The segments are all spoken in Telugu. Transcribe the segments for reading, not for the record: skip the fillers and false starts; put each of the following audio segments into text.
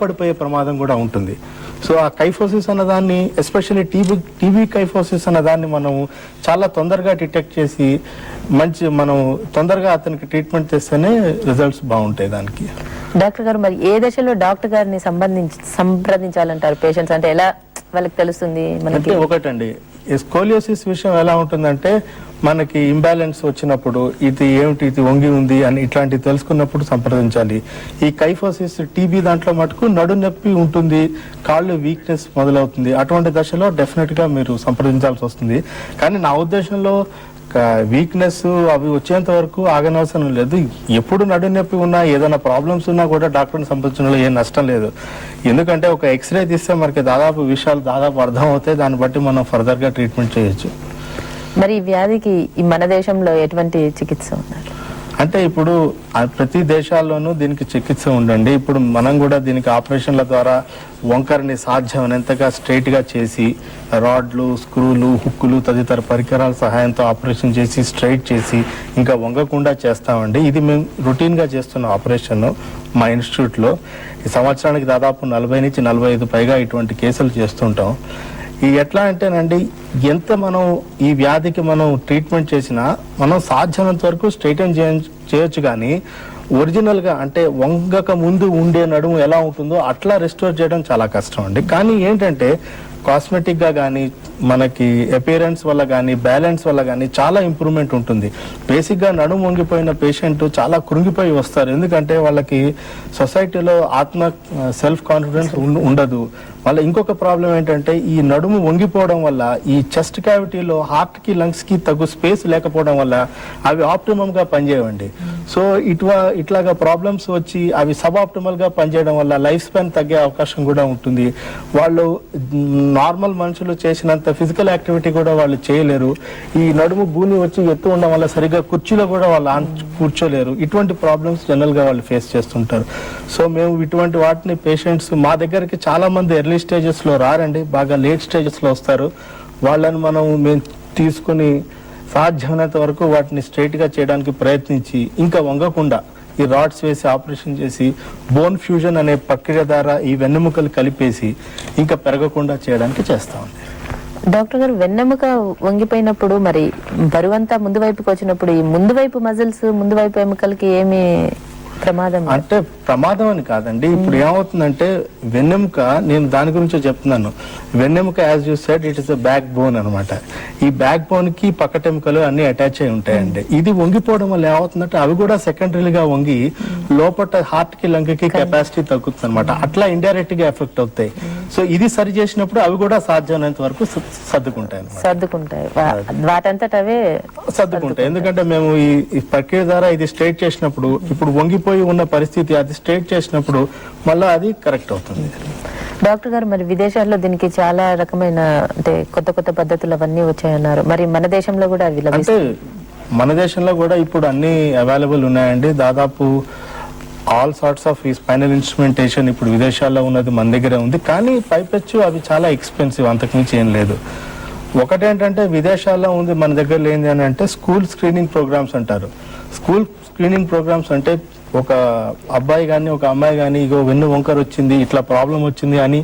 పడిపోయే ప్రమాదం కూడా ఉంటుంది. సో ఆ కైఫోసిస్ అన్నదాన్ని, ఎస్పెషల్లీ టీబీ కైఫోసిస్ అన్నదాన్ని మనం చాలా తొందరగా డిటెక్ట్ చేసి మనం తొందరగా అతనికి ట్రీట్మెంట్ చేస్తేనే రిజల్ట్స్ బాగుంటాయి దానికి. డాక్టర్ గారు, మరి ఏ దశలో డాక్టర్ గారిని సంప్రదించాలంటారు పేషెంట్స్? అంటే ఎలా వాళ్ళకి తెలుస్తుంది మనకి? ఒకటండి, స్కోలియోసిస్ విషయం ఎలా ఉంటుందంటే, మనకి ఇంబ్యాలెన్స్ వచ్చినప్పుడు ఇది ఏమిటి, ఇది వంగి ఉంది అని ఇట్లాంటివి తెలుసుకున్నప్పుడు సంప్రదించాలి. ఈ కైఫోసిస్ టీబీ దాంట్లో మటుకు నడు నొప్పి ఉంటుంది, కాళ్ళు వీక్నెస్ మొదలవుతుంది. అటువంటి దశలో డెఫినెట్ గా మీరు సంప్రదించాల్సి వస్తుంది. కానీ నా ఉద్దేశంలో వీక్నెస్ అవి వచ్చేంత వరకు ఆగనవసరం లేదు. ఎప్పుడు నడు నొప్పి ఉన్నా, ఏదైనా ప్రాబ్లమ్స్ ఉన్నా కూడా డాక్టర్ని సంప్రదించడంలో ఏం నష్టం లేదు. ఎందుకంటే ఒక ఎక్స్రే తీస్తే మనకి విషయాలు దాదాపు అర్థం అవుతాయి. దాన్ని బట్టి మనం ఫర్దర్ గా ట్రీట్మెంట్ చేయొచ్చు. మరి ఈ వ్యాధికి మన దేశంలో ఎటువంటి చికిత్స ఉన్నారు? అంటే ఇప్పుడు ప్రతి దేశాల్లోనూ దీనికి చికిత్స ఉండండి. ఇప్పుడు మనం కూడా దీనికి ఆపరేషన్ల ద్వారా వంకరని సాధ్యమైనంతగా స్ట్రైట్ గా చేసి, రాడ్లు, స్క్రూలు, హుక్కులు తదితర పరికరాల సహాయంతో ఆపరేషన్ చేసి స్ట్రైట్ చేసి ఇంకా వంగకుండా చేస్తామండి. ఇది మేము రొటీన్ గా చేస్తున్న ఆపరేషన్ మా ఇన్స్టిట్యూట్ లో. ఈ సంవత్సరానికి దాదాపు 40 నుంచి 45 పైగా ఇటువంటి కేసులు చేస్తుంటాం. ఈ ఎట్లా అంటేనండి, ఎంత మనం ఈ వ్యాధికి మనం ట్రీట్మెంట్ చేసినా మనం సాధ్యమైనంత వరకు స్ట్రైటన్ చేయొచ్చు. కానీ ఒరిజినల్ గా అంటే వంగక ముందు ఉండే నడుము ఎలా ఉంటుందో అట్లా రెస్టోర్ చేయడం చాలా కష్టం అండి. కానీ ఏంటంటే కాస్మెటిక్ గా కానీ, మనకి అపియరెన్స్ వల్ల కానీ, బ్యాలెన్స్ వల్ల కానీ చాలా ఇంప్రూవ్మెంట్ ఉంటుంది. బేసిక్ గా నడుము వంగిపోయిన పేషెంట్ చాలా కృంగిపోయి వస్తారు. ఎందుకంటే వాళ్ళకి సొసైటీలో సెల్ఫ్ కాన్ఫిడెన్స్ ఉండదు. మళ్ళీ ఇంకొక ప్రాబ్లం ఏంటంటే, ఈ నడుము వంగిపోవడం వల్ల ఈ చెస్ట్ క్యావిటీలో హార్ట్ కి, లంగ్స్ కి తగు స్పేస్ లేకపోవడం వల్ల అవి ఆప్టిమమ్ గా పనిచేయవండి. సో ఇట్లాగా ప్రాబ్లమ్స్ వచ్చి అవి సబ్ ఆప్టిమల్ గా పనిచేయడం వల్ల లైఫ్ స్పాన్ తగ్గే అవకాశం కూడా ఉంటుంది. వాళ్ళు నార్మల్ మనుషులు చేసినంత ఫిజికల్ యాక్టివిటీ కూడా వాళ్ళు చేయలేరు. ఈ నడుము భూమి వచ్చి ఎత్తు ఉండడం వల్ల సరిగ్గా కుర్చీలో కూడా వాళ్ళు కూర్చోలేరు. ఇటువంటి ప్రాబ్లమ్స్ జనరల్ గా వాళ్ళు ఫేస్ చేస్తుంటారు. సో మేము ఇటువంటి వాటిని పేషెంట్స్ మా దగ్గరికి చాలా మంది ఎర్లీ స్టేజెస్ లో రారండి, బాగా లేట్ స్టేజెస్ లో వస్తారు. వాళ్ళని మేము తీసుకుని సాధ్యమైనంత వరకు వాటిని స్ట్రైట్ గా చేయడానికి ప్రయత్నించి, ఇంకా వంగకుండా ఈ రాడ్స్ వేసి ఆపరేషన్ చేసి బోన్ ఫ్యూజన్ అనే ప్రక్రియ ద్వారా ఈ వెన్నెముకలు కలిపేసి ఇంకా పెరగకుండా చేయడానికి చేస్తామండి. డాక్టర్ గారు, వెన్నెముక వంగిపోయినప్పుడు మరి బరువంతా ముందు వైపుకి వచ్చినప్పుడు ఈ ముందు వైపు మజిల్స్, ముందు వైపు ఎముకలకి ఏమి ప్రమాదం? అంటే ప్రమాదం అని కాదండి. ఇప్పుడు ఏమవుతుందంటే వెన్నెముక, నేను దాని గురించి చెప్తున్నాను. వెన్నెముక as you said it is back bone అనమాట. ఈ బ్యాక్ బోన్ కి పక్కటెముకలు అన్ని అటాచ్ అయి ఉంటాయండి. ఇది వంగిపోవడం వల్ల ఏమవుతుందంటే అవి కూడా సెకండరీగా వంగి లోపల హార్ట్ కి, లంగ్ కి కెపాసిటీ తగ్గుతుంది అనమాట. అట్లా ఇండైరెక్ట్ గా ఎఫెక్ట్ అవుతాయి. సో ఇది సరి చేసినప్పుడు అవి కూడా సాధ్యమైనంత వరకు సర్దుకుంటాయి. వాటంతటవే సర్దుకుంటాయి. ఎందుకంటే మేము ఈ ప్రక్రియ ద్వారా ఇది స్ట్రైట్ చేసినప్పుడు, ఇప్పుడు వంగిపోయి ఉన్న పరిస్థితి అది స్ట్రైట్ చేసినప్పుడు మళ్ళీ అది కరెక్ట్ అవుతుంది. డాక్టర్ గారు, మరి విదేశాల్లో దీనికి చాలా రకమైన అంటే కొత్త పద్ధతులు అవన్నీ వచ్చాయన్నారు. మరి మన దేశంలో కూడా అవి లభిస్తాయి? మన దేశంలో కూడా ఇప్పుడు అన్ని అవైలబుల్ ఉన్నాయండి. దాదాపు ఆల్ సార్ట్స్ ఆఫ్ ఈ స్పైనల్ ఇన్స్ట్రుమెంటేషన్ ఇప్పుడు విదేశాల్లో ఉన్నది మన దగ్గర ఉంది. కానీ పైపెచ్చు అవి చాలా ఎక్స్పెన్సివ్, అంతకుమించి ఏం లేదు. ఒకటేంటంటే విదేశాల్లో ఉంది, మన దగ్గర లేని అని అంటే స్కూల్ స్క్రీనింగ్ ప్రోగ్రామ్స్ అంటారు. స్కూల్ స్క్రీనింగ్ ప్రోగ్రామ్స్ అంటే ఒక అబ్బాయి కానీ ఒక అమ్మాయి కానీ ఇగో వెన్ను వంకర వచ్చింది, ఇట్లా ప్రాబ్లం వచ్చింది అని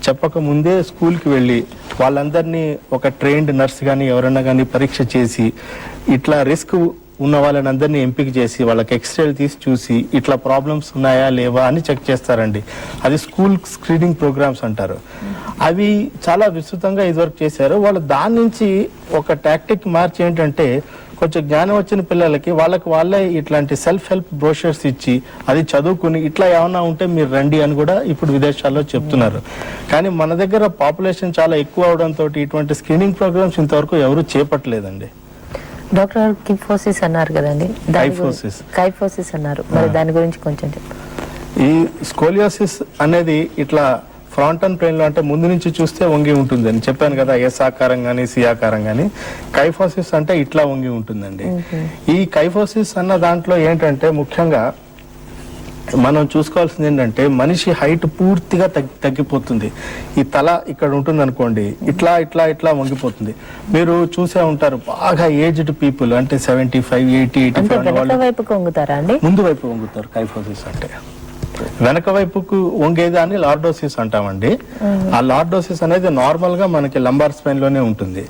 చెప్పక ముందే స్కూల్కి వెళ్ళి వాళ్ళందరినీ ఒక ట్రైన్డ్ నర్స్ కానీ ఎవరైనా కానీ పరీక్ష చేసి, ఇట్లా రిస్క్ ఉన్న వాళ్ళని అందరినీ ఎంపిక చేసి వాళ్ళకి ఎక్స్రేలు తీసి చూసి ఇట్లా ప్రాబ్లమ్స్ ఉన్నాయా లేవా అని చెక్ చేస్తారండి. అది స్కూల్ స్క్రీనింగ్ ప్రోగ్రామ్స్ అంటారు. అవి చాలా విస్తృతంగా ఇదివరకు చేశారు. వాళ్ళు దాని నుంచి ఒక టాక్టిక్ మార్చి ఏంటంటే, కొంచెం జ్ఞానం వచ్చిన పిల్లలకి వాళ్ళే ఇట్లాంటి సెల్ఫ్ హెల్ప్ బ్రోషర్స్ ఇచ్చి అది చదువుకుని ఇట్లా ఏమన్నా ఉంటే మీరు రండి అని కూడా ఇప్పుడు విదేశాల్లో చెప్తున్నారు. కానీ మన దగ్గర పాపులేషన్ చాలా ఎక్కువ అవడంతో ఇటువంటి స్క్రీనింగ్ ప్రోగ్రామ్స్ ఇంతవరకు ఎవరు చేపట్టలేదండి. డాక్టర్ గారు, కిఫోసిస్ అన్నారు కదండి, కైఫోసిస్ అన్నారు, మరి దాని గురించి కొంచెం చెప్పండి. ఈ స్కోలియోసిస్ అనేది ఇట్లా ఫ్రంటల్ ప్లేన్ లో అంటే ముందు నుంచి చూస్తే వంగి ఉంటుంది అని చెప్పాను కదా, ఎస్ ఆకారం గానీ సి ఆకారం గానీ. కైఫోసిస్ అంటే ఇట్లా వంగి ఉంటుందండి. ఈ కైఫోసిస్ అన్న దాంట్లో ఏంటంటే ముఖ్యంగా మనం చూసుకోవాల్సింది ఏంటంటే మనిషి హైట్ పూర్తిగా తగ్గిపోతుంది. ఈ తల ఇక్కడ ఉంటుంది అనుకోండి, ఇట్లా ఇట్లా ఇట్లా వంగిపోతుంది. మీరు చూసే ఉంటారు బాగా ఏజ్డ్ పీపుల్ అంటే 75, 80, 85 వైపు వంగుతారా అండి? ముందు వైపు వంగుతారు కైఫోసిస్ అంటే. వెనక వైపుకు వంగేదాన్ని లార్డోసిస్ అంటామండి. ఆ లార్డోసిస్ అనేది నార్మల్ గా మనకి లంబార్ స్పైన్ లోనే ఉంటుంది.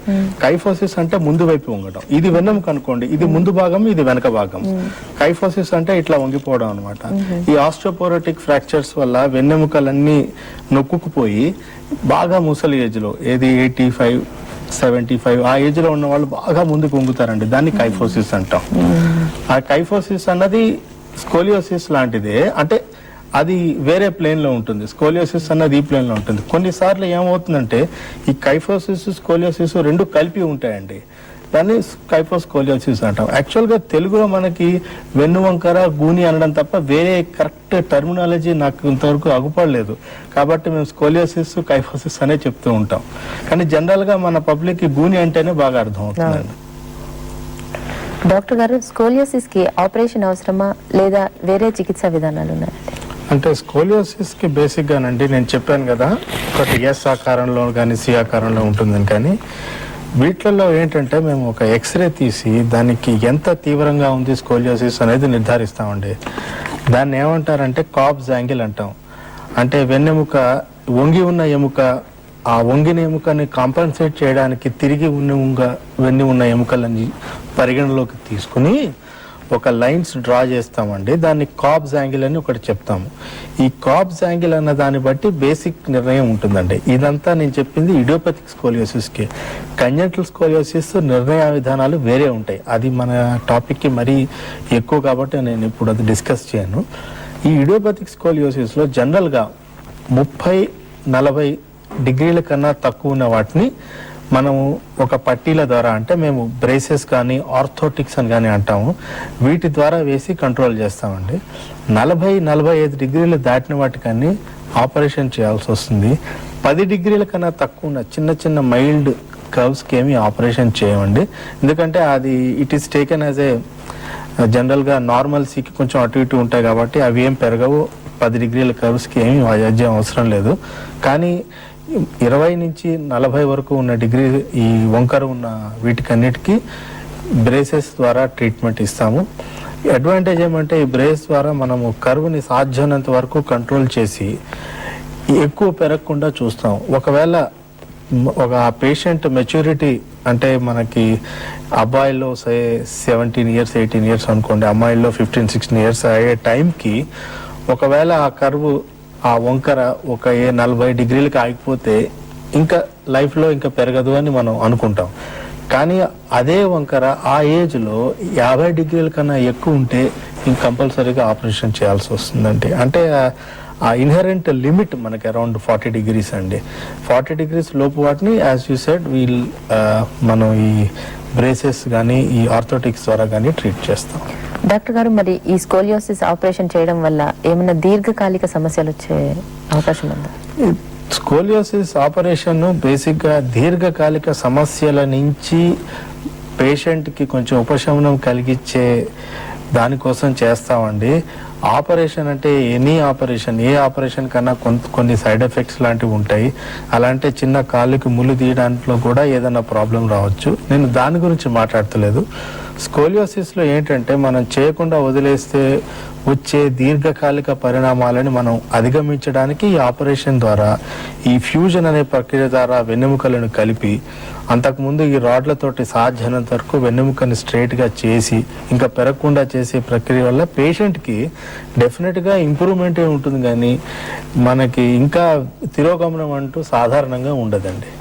కైఫోసిస్ అంటే ముందు వైపు వంగడం. ఇది వెన్నెముక అనుకోండి, ఇది ముందు భాగం, ఇది వెనక భాగం. కైఫోసిస్ అంటే ఇట్లా వంగిపోవడం అనమాట. ఈ ఆస్టియోపోరోటిక్ ఫ్రాక్చర్స్ వల్ల వెన్నెముకలన్నీ నొక్కుకుపోయి బాగా ముసలి ఏజ్ లో, ఏది 85, 75 ఆ ఏజ్ లో ఉన్న వాళ్ళు బాగా ముందుకు వంగుతారండి. దాన్ని కైఫోసిస్ అంటాం. ఆ కైఫోసిస్ అన్నది స్కోలియోసిస్ లాంటిదే, అంటే అది వేరే ప్లేన్ లో ఉంటుంది. స్కోలియోసిస్ అన్నది ఈ ప్లేన్ లో ఉంటుంది. కొన్నిసార్లు ఏమవుతుందంటే ఈ కైఫోసిస్ స్కోలియోసిస్ రెండు కలిపి ఉంటాయండి. దాన్ని కైఫోస్కోలియోసిస్ అంటాం. యాక్చువల్గా తెలుగులో మనకి వెన్నువంకర, గూని అనడం తప్ప వేరే కరెక్ట్ టర్మినాలజీ నాకు ఇంతవరకు అగుపడలేదు. కాబట్టి మేము స్కోలియోసిస్, కైఫోసిస్ అనే చెప్తూ ఉంటాం. కానీ జనరల్గా మన పబ్లిక్ గూని అంటేనే బాగా అర్థం అవుతుందండి. డాక్టర్ గారు, స్కోలియోసిస్ కి ఆపరేషన్ అవసరమా లేదా వేరే చికిత్సా విధానాలు ఉన్నాయండి? అంటే స్కోలియోసిస్ కి బేసిక్ గానండి నేను చెప్పాను కదా, ఒకటి ఎస్ ఆకారంలో కానీ సి ఆకారంలో ఉంటుందని. కానీ వీటిల్లో ఏంటంటే మేము ఒక ఎక్స్రే తీసి దానికి ఎంత తీవ్రంగా ఉంది స్కోలియోసిస్ అనేది నిర్ధారిస్తామండి. దాన్ని ఏమంటారంటే కాబ్స్ యాంగిల్ అంటాం. అంటే వెన్నెముక వంగి ఉన్న ఎముక, ఆ వంగిన ఎముకని కాంపన్సేట్ చేయడానికి తిరిగి వెన్ని ఉన్న ఎముకలని పరిగణలోకి తీసుకుని ఒక లైన్స్ డ్రా చేస్తామండి. దాన్ని కాబ్స్ యాంగిల్ అని ఒకటి చెప్తాము. ఈ కాబ్స్ యాంగిల్ అన్న దాన్ని బట్టి బేసిక్ నిర్ణయం ఉంటుందండి. ఇదంతా నేను చెప్పింది ఇడియోపతిక్ స్కోలియోసిస్కి. కంజెంటల్ స్కోలియోసిస్ నిర్ణయ విధానాలు వేరే ఉంటాయి. అది మన టాపిక్కి మరీ ఎక్కువ కాబట్టి నేను ఇప్పుడు అది డిస్కస్ చేయను. ఈ ఇడియోపతిక్ స్కోలియోసిస్లో జనరల్గా 30-40 డిగ్రీల కన్నా తక్కువ ఉన్న వాటిని మనము ఒక పట్టీల ద్వారా, అంటే మేము బ్రేసెస్ కానీ ఆర్థోటిక్స్ అని కానీ అంటాము, వీటి ద్వారా వేసి కంట్రోల్ చేస్తామండి. 40-45 డిగ్రీలు దాటిన వాటికన్నీ ఆపరేషన్ చేయాల్సి వస్తుంది. 10 డిగ్రీల కన్నా తక్కువ ఉన్న చిన్న చిన్న మైల్డ్ కర్వ్స్కి ఏమి ఆపరేషన్ చేయమండి. ఎందుకంటే అది it is taken as a జనరల్గా నార్మల్సీకి కొంచెం అటు ఇటు ఉంటాయి కాబట్టి అవి ఏం పెరగవు. 10 డిగ్రీల కర్వ్స్కి ఏమి వైద్యం అవసరం లేదు. కానీ 20-40 వరకు ఉన్న డిగ్రీ ఈ వంకర ఉన్న వీటికన్నిటికీ బ్రేసెస్ ద్వారా ట్రీట్మెంట్ ఇస్తాము. అడ్వాంటేజ్ ఏమంటే ఈ బ్రేస్ ద్వారా మనము కర్వ్ని సాధ్యమైనంత వరకు కంట్రోల్ చేసి ఎక్కువ పెరగకుండా చూస్తాం. ఒకవేళ ఒక పేషెంట్ మెచ్యూరిటీ, అంటే మనకి అబ్బాయిల్లో 17 years 18 years అనుకోండి, అమ్మాయిల్లో 15-16 years అయ్యే టైంకి ఒకవేళ ఆ కర్వ్, ఆ వంకర ఒక 40 డిగ్రీలకి ఆగిపోతే ఇంకా లైఫ్లో ఇంకా పెరగదు అని మనం అనుకుంటాం. కానీ అదే వంకర ఆ ఏజ్లో 50 డిగ్రీల కన్నా ఎక్కువ ఉంటే ఇంక కంపల్సరీగా ఆపరేషన్ చేయాల్సి వస్తుందండి. అంటే ఆ ఇన్హెరెంట్ లిమిట్ మనకి అరౌండ్ 40 degrees అండి. 40 degrees లోపు వాటిని యాజ్ యూ సెడ్ మనం ఈ బ్రేసెస్ కానీ ఈ ఆర్థోటిక్స్ ద్వారా కానీ ట్రీట్ చేస్తాం. డాక్టర్ గారు, మరి ఈ స్కోలియోసిస్ ఆపరేషన్ చేయడం వల్ల ఏమైనా దీర్ఘకాలిక సమస్యలు వచ్చే అవకాశం ఉందా? స్కోలియోసిస్ ఆపరేషన్ బేసిక్గా దీర్ఘకాలిక సమస్యల నుంచి పేషెంట్కి కొంచెం ఉపశమనం కలిగించే దానికోసం చేస్తామండి. ఆపరేషన్ అంటే ఎనీ ఆపరేషన్, ఏ ఆపరేషన్ కన్నా కొన్ని సైడ్ ఎఫెక్ట్స్ లాంటివి ఉంటాయి. అలాంటి చిన్న కాళ్ళకి ముళ్ళు తీయడానిలో కూడా ఏదైనా ప్రాబ్లం రావచ్చు. నేను దాని గురించి మాట్లాడతలేదు. స్కోలియోసిస్లో ఏంటంటే మనం చేయకుండా వదిలేస్తే వచ్చే దీర్ఘకాలిక పరిణామాలని మనం అధిగమించడానికి ఈ ఆపరేషన్ ద్వారా, ఈ ఫ్యూజన్ అనే ప్రక్రియ ద్వారా వెన్నెముకలను కలిపి అంతకుముందు ఈ రాడ్లతోటి సాధ్యమైనంత వరకు వెన్నెముకని స్ట్రైట్గా చేసి ఇంకా పెరగకుండా చేసే ప్రక్రియ వల్ల పేషెంట్కి డెఫినెట్గా ఇంప్రూవ్మెంటే ఉంటుంది. కానీ మనకి ఇంకా తిరోగమనం అంటూ సాధారణంగా ఉండదండి.